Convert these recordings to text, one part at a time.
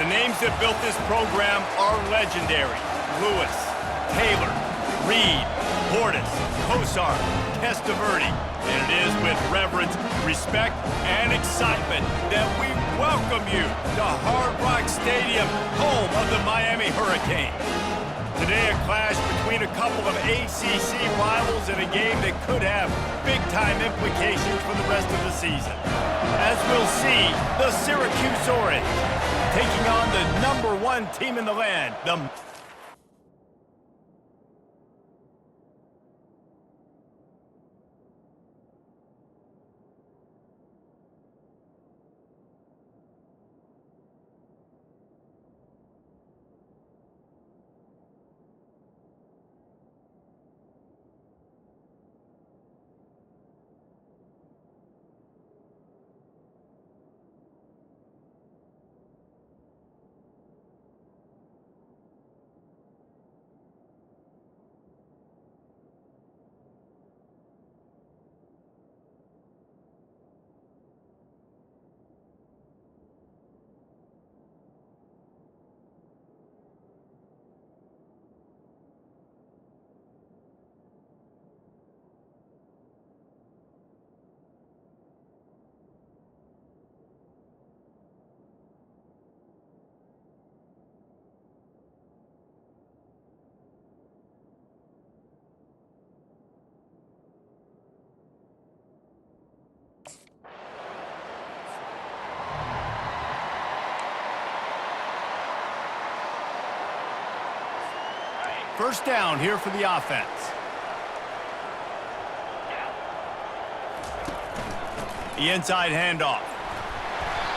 The names that built this program are legendary. Lewis, Taylor, Reed, Portis, Kosar, Testaverde. And it is with reverence, respect, and excitement that we welcome you to Hard Rock Stadium, home of the Miami Hurricanes. Today, a clash between a couple of ACC rivals in a game that could have big-time implications for the rest of the season. As we'll see, the Syracuse Orange taking on the #1 team in the land, the first down here for the offense. The inside handoff.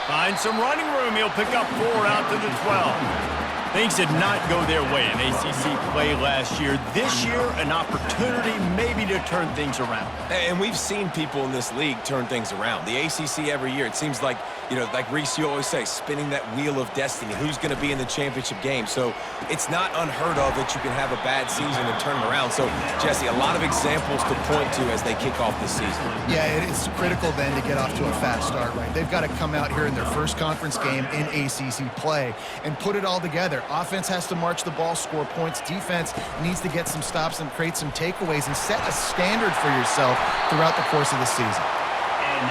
Finds some running room. He'll pick up 4 out to the 12. Things did not go their way in ACC play last year. This year, an opportunity maybe to turn things around. And we've seen people in this league turn things around. The ACC every year, it seems like, you know, like Reese, you always say, spinning that wheel of destiny. Who's going to be in the championship game? So it's not unheard of that you can have a bad season and turn it around. So, Jesse, a lot of examples to point to as they kick off this season. Yeah, it's critical then to get off to a fast start, right? They've got to come out here in their first conference game in ACC play and put it all together. Offense has to march the ball, score points. Defense needs to get some stops and create some takeaways and set a standard for yourself throughout the course of the season.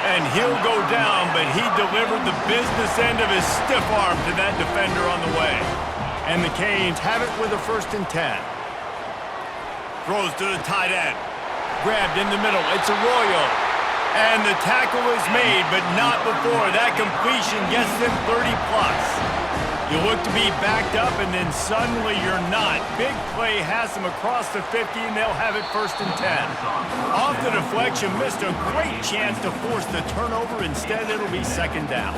And he'll go down, but he delivered the business end of his stiff arm to that defender on the way. And the Canes have it with a 1st and 10. Throws to the tight end. Grabbed in the middle. It's Arroyo. And the tackle is made, but not before. That completion gets them 30+. You look to be backed up, and then suddenly you're not. Big play has them across the 50, and they'll have it 1st and 10. Off the deflection, missed a great chance to force the turnover. Instead, it'll be 2nd down.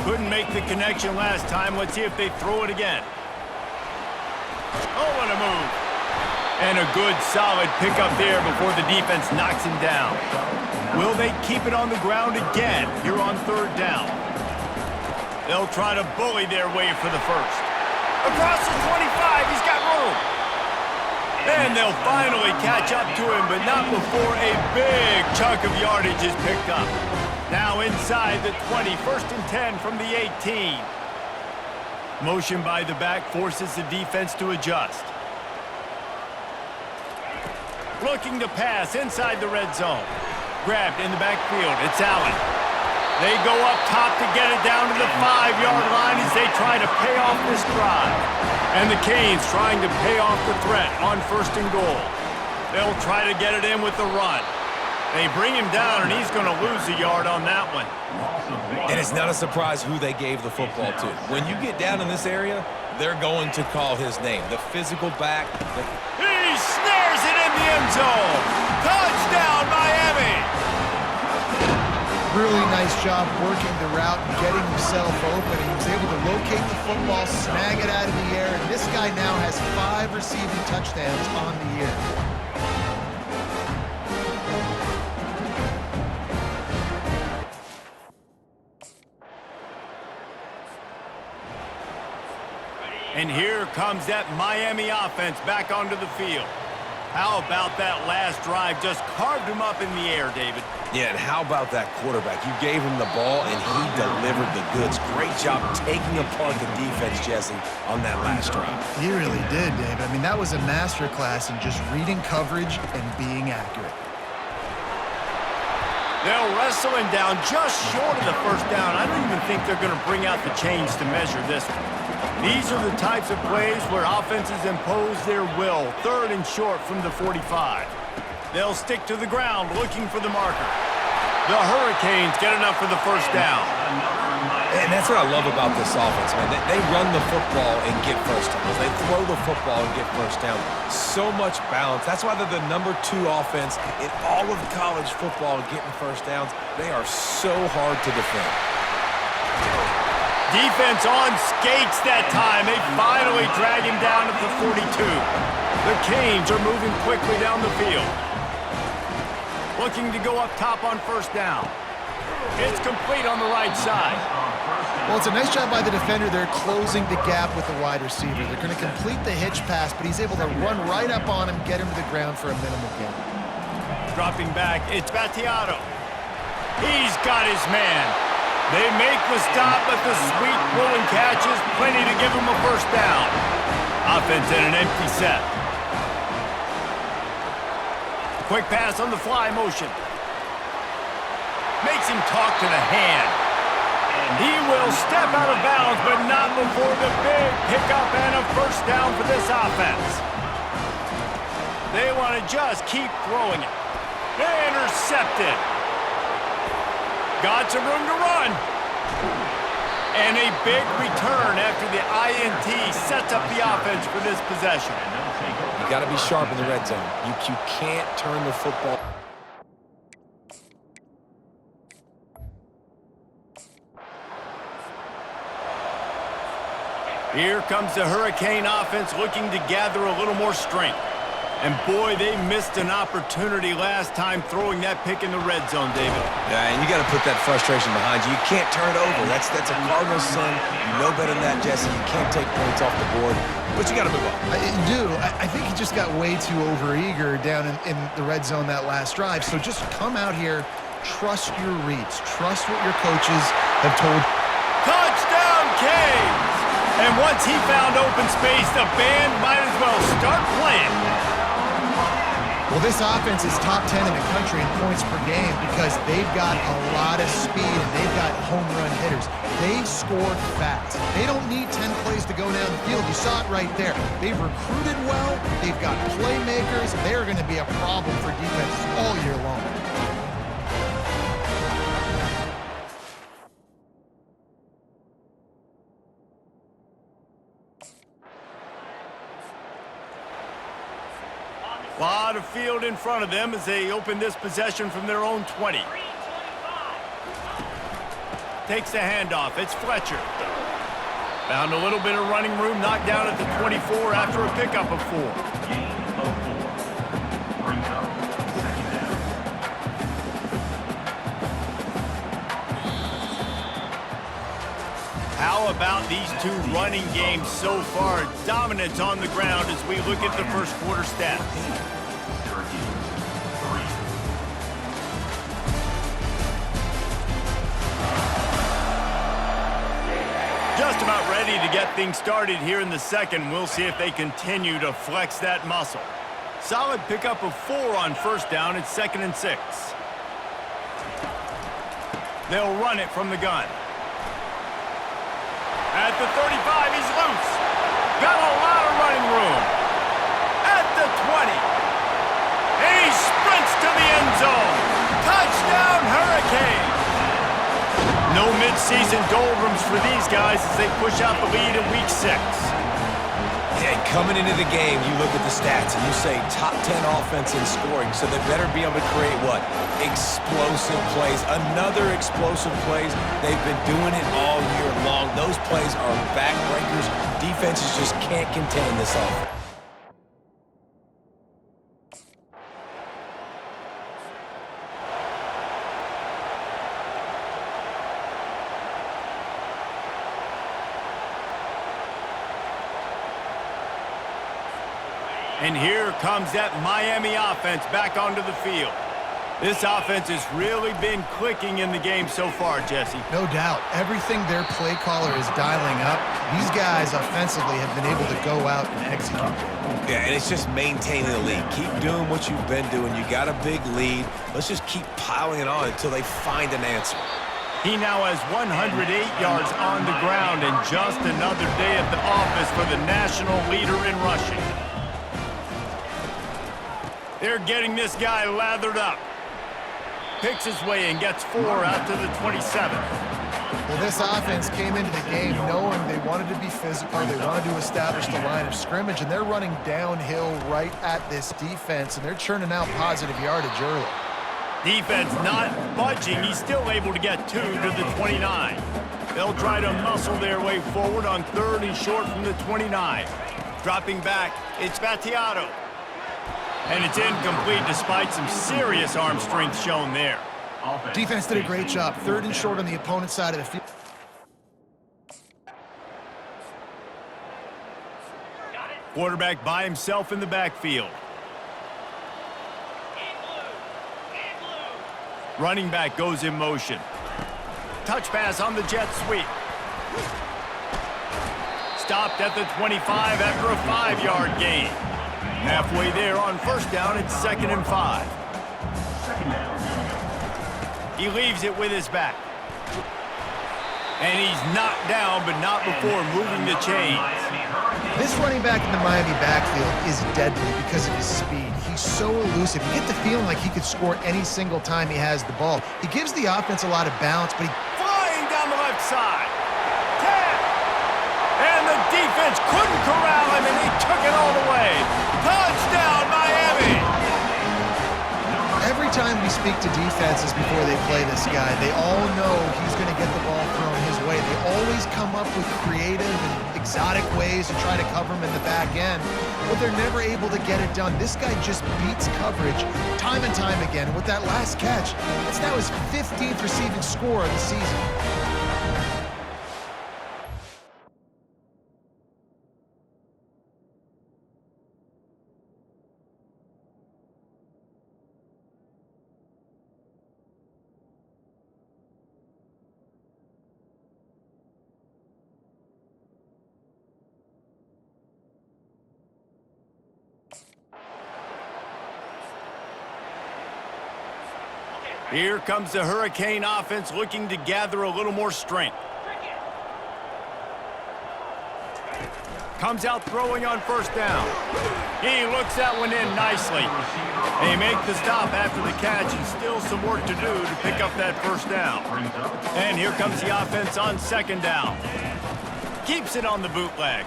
Couldn't make the connection last time. Let's see if they throw it again. Oh, what a move. And a good, solid pickup there before the defense knocks him down. Will they keep it on the ground again here on 3rd down? They'll try to bully their way for the 1st. Across the 25, he's got room. And they'll finally catch up to him, but not before a big chunk of yardage is picked up. Now inside the 20, 1st and 10 from the 18. Motion by the back forces the defense to adjust. Looking to pass inside the red zone. Grabbed in the backfield. It's Allen. They go up top to get it down to the 5-yard line as they try to pay off this drive. And the Canes trying to pay off the threat on 1st and goal. They'll try to get it in with the run. They bring him down, and he's going to lose a yard on that one. And it's not a surprise who they gave the football to. When you get down in this area, they're going to call his name. The physical back. He snares it in the end zone. Touchdown, Miami! Really nice job working the route and getting himself open. He was able to locate the football, snag it out of the air, and this guy now has 5 receiving touchdowns on the year. And here comes that Miami offense back onto the field. How about that last drive? Just carved him up in the air, David. Yeah, and how about that quarterback? You gave him the ball, and he delivered the goods. Great job taking apart the defense, Jesse, on that last drive. He really did, David. I mean, that was a masterclass in just reading coverage and being accurate. They'll wrestle him down just short of the first down. I don't even think they're going to bring out the chains to measure this one. These are the types of plays where offenses impose their will. 3rd and short from the 45. They'll stick to the ground looking for the marker. The Hurricanes get enough for the first down. And that's what I love about this offense, man. They run the football and get first downs. They throw the football and get first down. So much balance. That's why they're the #2 offense in all of college football getting first downs. They are so hard to defend. Defense on skates that time. They finally drag him down at the 42. The Canes are moving quickly down the field. Looking to go up top on first down. It's complete on the right side. Well, it's a nice job by the defender. They're closing the gap with the wide receiver. They're going to complete the hitch pass, but he's able to run right up on him, get him to the ground for a minimal gain. Dropping back, it's Battiato. He's got his man. They make the stop, but the sweet rolling catch is plenty to give him a first down. Offense in an empty set. Quick pass on the fly motion. Makes him talk to the hand. And he will step out of bounds, but not before the big pickup and a first down for this offense. They want to just keep throwing it. Intercepted. Got some room to run. And a big return after the INT sets up the offense for this possession. You got to be sharp in the red zone. You can't turn the football. Here comes the Hurricane offense looking to gather a little more strength. And boy, they missed an opportunity last time throwing that pick in the red zone, David. Yeah, and you got to put that frustration behind you. You can't turn it over. That's a Cardinals sin. You know better than that, Jesse. You can't take points off the board, but you got to move on. I think he just got way too overeager down in the red zone that last drive. So just come out here, trust your reads, trust what your coaches have told. Touchdown, Canes! And once he found open space, the band might as well start playing. Well, this offense is top 10 in the country in points per game because they've got a lot of speed and they've got home run hitters. They scored fast. They don't need 10 plays to go down the field. You saw it right there. They've recruited well. They've got playmakers. They're going to be a problem for defenses all year long. A lot of field in front of them as they open this possession from their own 20. Takes the handoff. It's Fletcher. Found a little bit of running room, knocked down at the 24 after a pickup of 4. How about these two running games so far? Dominance on the ground as we look at the first quarter stats. Just about ready to get things started here in the second. We'll see if they continue to flex that muscle. Solid pickup of 4 on first down. It's 2nd and 6. They'll run it from the gun. At the 35, he's loose. Got a lot of running room. At the 20. And he sprints to the end zone. Touchdown, Hurricane. No midseason doldrums for these guys as they push out the lead in week 6. Yeah, coming into the game, you look at the stats and you say top 10 offense in scoring, so they better be able to create what? Explosive plays. Another explosive plays. They've been doing it all year long. Those plays are backbreakers. Defenses just can't contain this offense. And here comes that Miami offense back onto the field. This offense has really been clicking in the game so far, Jesse. No doubt. Everything their play caller is dialing up, these guys offensively have been able to go out and execute. Yeah, and it's just maintaining the lead. Keep doing what you've been doing. You got a big lead. Let's just keep piling it on until they find an answer. He now has 108 yards on the ground and just another day at the office for the national leader in rushing. They're getting this guy lathered up. Picks his way and gets 4 out to the 27. Well, this offense came into the game knowing they wanted to be physical, they wanted to establish the line of scrimmage, and they're running downhill right at this defense, and they're churning out positive yardage early. Defense not budging. He's still able to get 2 to the 29. They'll try to muscle their way forward on 3rd and short from the 29. Dropping back, it's Battiato. And it's incomplete despite some serious arm strength shown there. Defense did a great job. 3rd and short on the opponent's side of the field. Quarterback by himself in the backfield. Running back goes in motion. Touch pass on the jet sweep. Stopped at the 25 after a 5-yard gain. Halfway there on 1st down, it's 2nd and 5. He leaves it with his back. And he's knocked down, but not before moving the chains. This running back in the Miami backfield is deadly because of his speed. He's so elusive. You get the feeling like he could score any single time he has the ball. He gives the offense a lot of balance, but he... Flying down the left side. 10. And the defense couldn't corral him, and he took it all the way. Touchdown, Miami! Every time we speak to defenses before they play this guy, they all know he's going to get the ball thrown his way. They always come up with creative and exotic ways to try to cover him in the back end, but they're never able to get it done. This guy just beats coverage time and time again. With that last catch, it's now his 15th receiving score of the season. Here comes the Hurricane offense looking to gather a little more strength. Comes out throwing on 1st down. He looks that one in nicely. They make the stop after the catch and still some work to do to pick up that 1st down. And here comes the offense on 2nd down. Keeps it on the bootleg.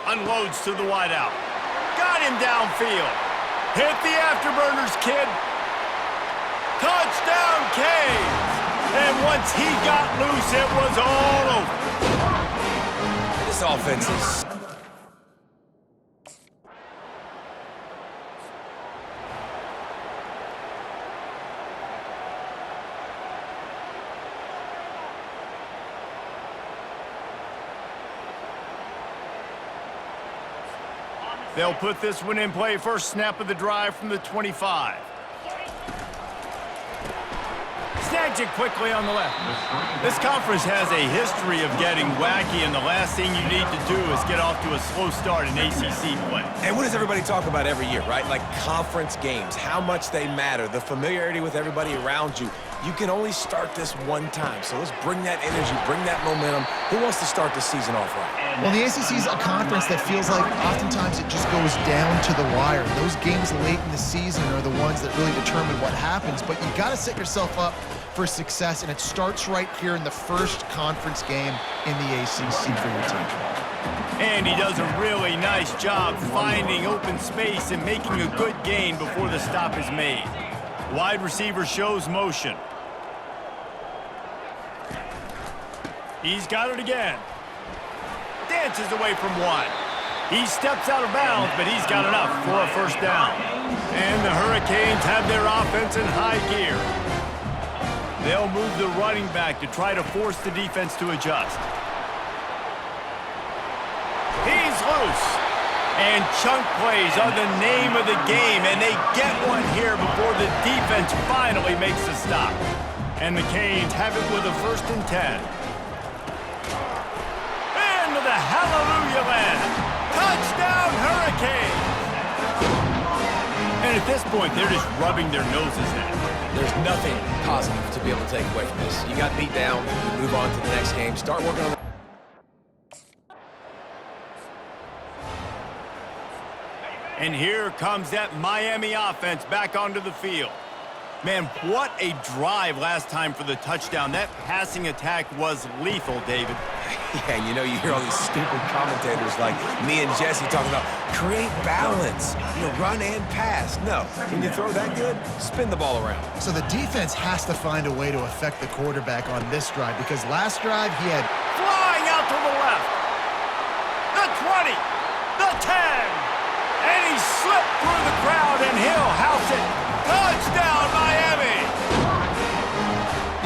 Unloads to the wideout. Got him downfield. Hit the afterburners, kid. Touchdown, Canes! And once he got loose, it was all over. This offense is... They'll put this one in play. First snap of the drive from the 25. Snags it quickly on the left. This conference has a history of getting wacky, and the last thing you need to do is get off to a slow start in ACC play. And what does everybody talk about every year, right? Like conference games, how much they matter, the familiarity with everybody around you. You can only start this one time, so let's bring that energy, bring that momentum. Who wants to start the season off right? Well, the ACC is a conference that feels like oftentimes it just goes down to the wire. Those games late in the season are the ones that really determine what happens, but you got to set yourself up for success, and it starts right here in the first conference game in the ACC for your team. And he does a really nice job finding open space and making a good gain before the stop is made. Wide receiver shows motion. He's got it again. Dances away from one. He steps out of bounds, but he's got enough for a 1st down. And the Hurricanes have their offense in high gear. They'll move the running back to try to force the defense to adjust. He's loose. And chunk plays are the name of the game, and they get one here before the defense finally makes the stop. And the Canes have it with a 1st and 10. Into the hallelujah land. Touchdown, Hurricanes! And at this point, they're just rubbing their noses in it. There's nothing positive to be able to take away from this. You got beat down, you move on to the next game, start working on the... And here comes that Miami offense back onto the field. Man, what a drive last time for the touchdown. That passing attack was lethal, David. Yeah, you know, you hear all these stupid commentators like me and Jesse talking about create balance, run and pass. No, when you throw that good, spin the ball around. So the defense has to find a way to affect the quarterback on this drive because last drive he had... Flying out to the left. The 20, the 10. And he slipped through the crowd, and he'll house it. Touchdown, Miami!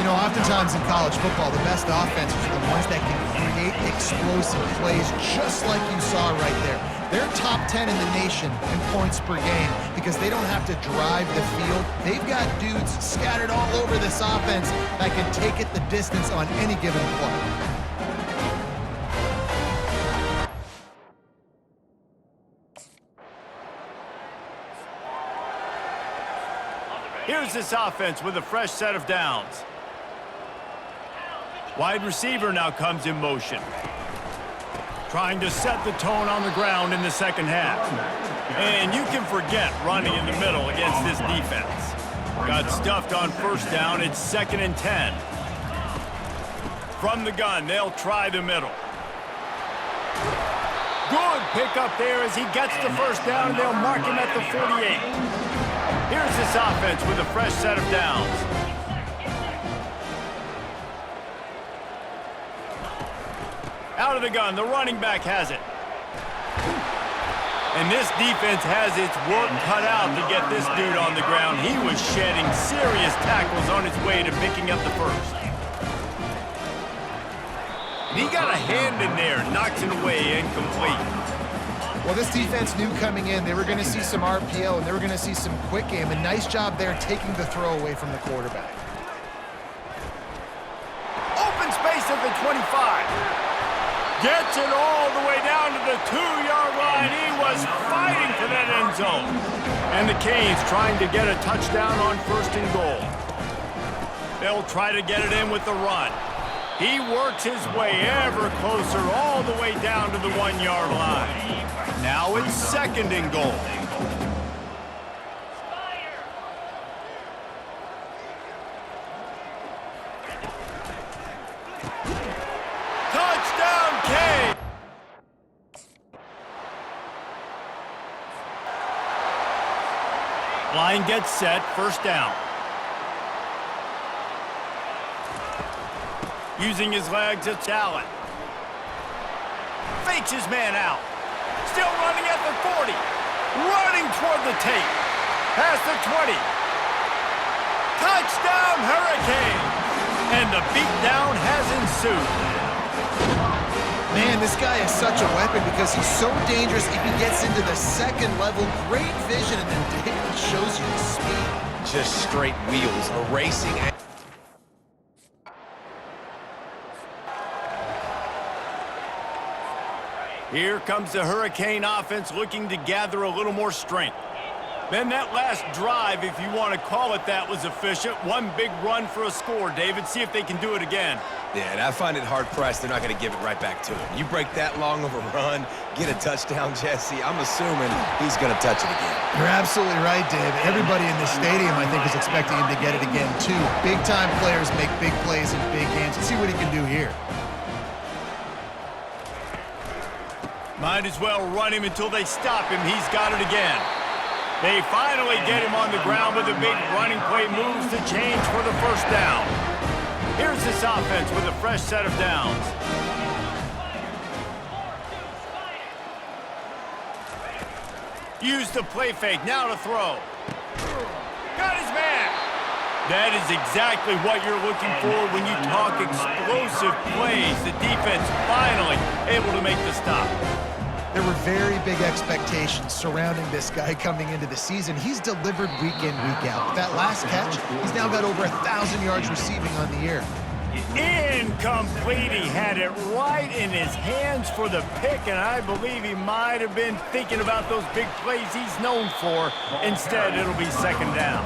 Oftentimes in college football, the best offenses are the ones that can create explosive plays, just like you saw right there. They're top 10 in the nation in points per game because they don't have to drive the field. They've got dudes scattered all over this offense that can take it the distance on any given play. Here's this offense with a fresh set of downs. Wide receiver now comes in motion. Trying to set the tone on the ground in the second half. And you can forget running in the middle against this defense. Got stuffed on 1st down. It's 2nd and 10. From the gun, they'll try the middle. Good pickup there as he gets the 1st down, and they'll mark him at the 48. Here's this offense with a fresh set of downs. Out of the gun, the running back has it. And this defense has its work cut out to get this dude on the ground. He was shedding serious tackles on his way to picking up the 1st. And he got a hand in there, knocks it away, incomplete. Well, this defense knew coming in they were going to see some RPO and they were going to see some quick game. A nice job there taking the throw away from the quarterback. Open space at the 25. Gets it all the way down to the 2-yard line. He was fighting for that end zone. And the Canes trying to get a touchdown on 1st and goal. They'll try to get it in with the run. He works his way ever closer all the way down to the 1-yard line. Now it's 2nd and goal. Touchdown, Canes! Line gets set, 1st down. Using his legs, it's Allen. Fakes his man out. Still running at the 40. Running toward the tape. Past the 20. Touchdown, Hurricanes! And the beatdown has ensued. Man, this guy is such a weapon because he's so dangerous if he gets into the 2nd level. Great vision, and then David shows you the speed. Just straight wheels, a racing... Here comes the Hurricane offense looking to gather a little more strength. Then that last drive, if you want to call it that, was efficient. One big run for a score, David. See if they can do it again. Yeah, and I find it hard-pressed they're not going to give it right back to him. You break that long of a run, get a touchdown, Jesse, I'm assuming he's going to touch it again. You're absolutely right, Dave. Everybody in this stadium, I think, is expecting him to get it again, too. Big-time players make big plays in big games. Let's see what he can do here. Might as well run him until they stop him. He's got it again. They finally get him on the ground with a big running play, moves the change for the 1st down. Here's this offense with a fresh set of downs. Use the play fake, now to throw. Got his man. That is exactly what you're looking for when you talk explosive plays. The defense finally able to make the stop. There were very big expectations surrounding this guy coming into the season. He's delivered week in, week out. With that last catch, he's now got over 1,000 yards receiving on the year. Incomplete. He had it right in his hands for the pick, and I believe he might have been thinking about those big plays he's known for. Instead, it'll be second down.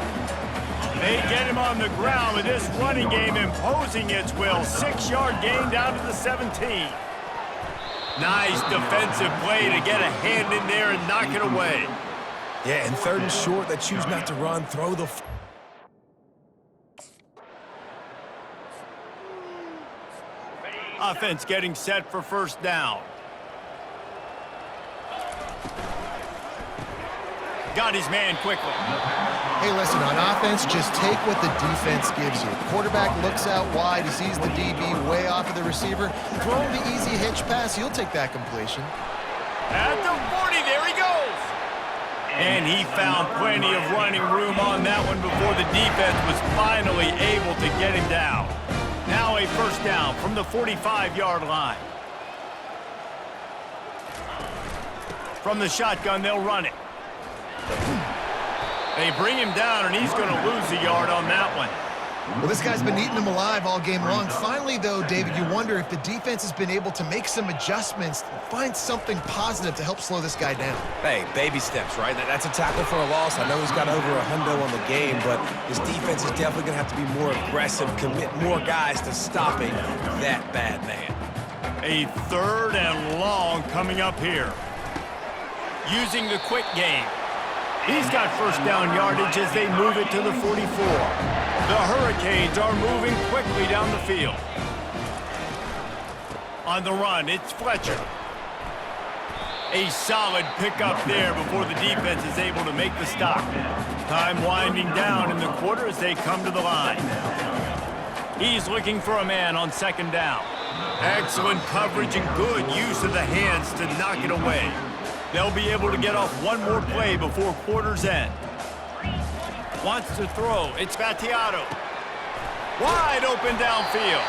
They get him on the ground with this running game imposing its will. 6-yard gain down to the 17. Nice defensive play to get a hand in there and knock it away. Yeah, and 3rd and short, they choose not to run, throw the... Offense getting set for first down. Got his man quickly. Hey, listen, on offense, just take what the defense gives you. Quarterback looks out wide, he sees the DB way off of the receiver. Throw him the easy hitch pass, he'll take that completion. At the 40, there he goes. And he found plenty of running room on that one before the defense was finally able to get him down. Now a first down from the 45-yard line. From the shotgun, they'll run it. They bring him down, and he's going to lose a yard on that one. Well, this guy's been eating them alive all game long. Finally, though, David, you wonder if the defense has been able to make some adjustments, find something positive to help slow this guy down. Hey, baby steps, right? That's a tackle for a loss. I know he's got over a hundo on the game, but his defense is definitely going to have to be more aggressive, commit more guys to stopping that bad man. A 3rd and long coming up here. Using the quick game. He's got first down yardage as they move it to the 44. The Hurricanes are moving quickly down the field. On the run, it's Fletcher. A solid pickup there before the defense is able to make the stop. Time winding down in the quarter as they come to the line. He's looking for a man on second down. Excellent coverage and good use of the hands to knock it away. They'll be able to get off one more play before quarter's end. Wants to throw. It's Battiato. Wide open downfield.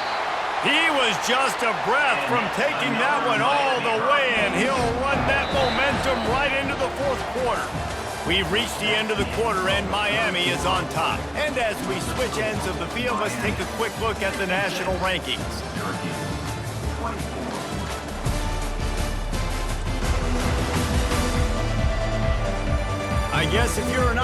He was just a breath from taking that one all the way, and he'll run that momentum right into the 4th quarter. We've reached the end of the quarter, and Miami is on top. And as we switch ends of the field, let's take a quick look at the national rankings. I guess if you're an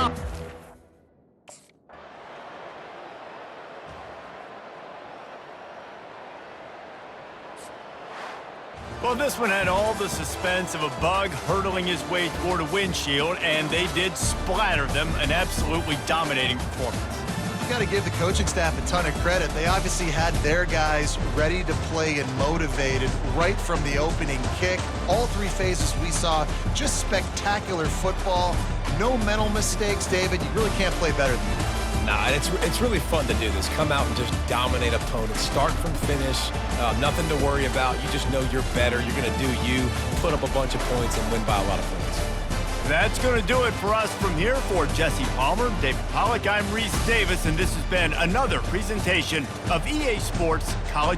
Well, this one had all the suspense of a bug hurtling his way toward a windshield, and they did splatter them, an absolutely dominating performance. You got to give the coaching staff a ton of credit. They obviously had their guys ready to play and motivated right from the opening kick. All 3 phases we saw, just spectacular football. No mental mistakes, David. You really can't play better than that. Nah, it's really fun to do this. Come out and just dominate opponents. Start from finish. Nothing to worry about. You just know you're better. You're going to do you, put up a bunch of points, and win by a lot of points. That's going to do it for us from here. For Jesse Palmer, David Pollack, I'm Reese Davis, and this has been another presentation of EA Sports College.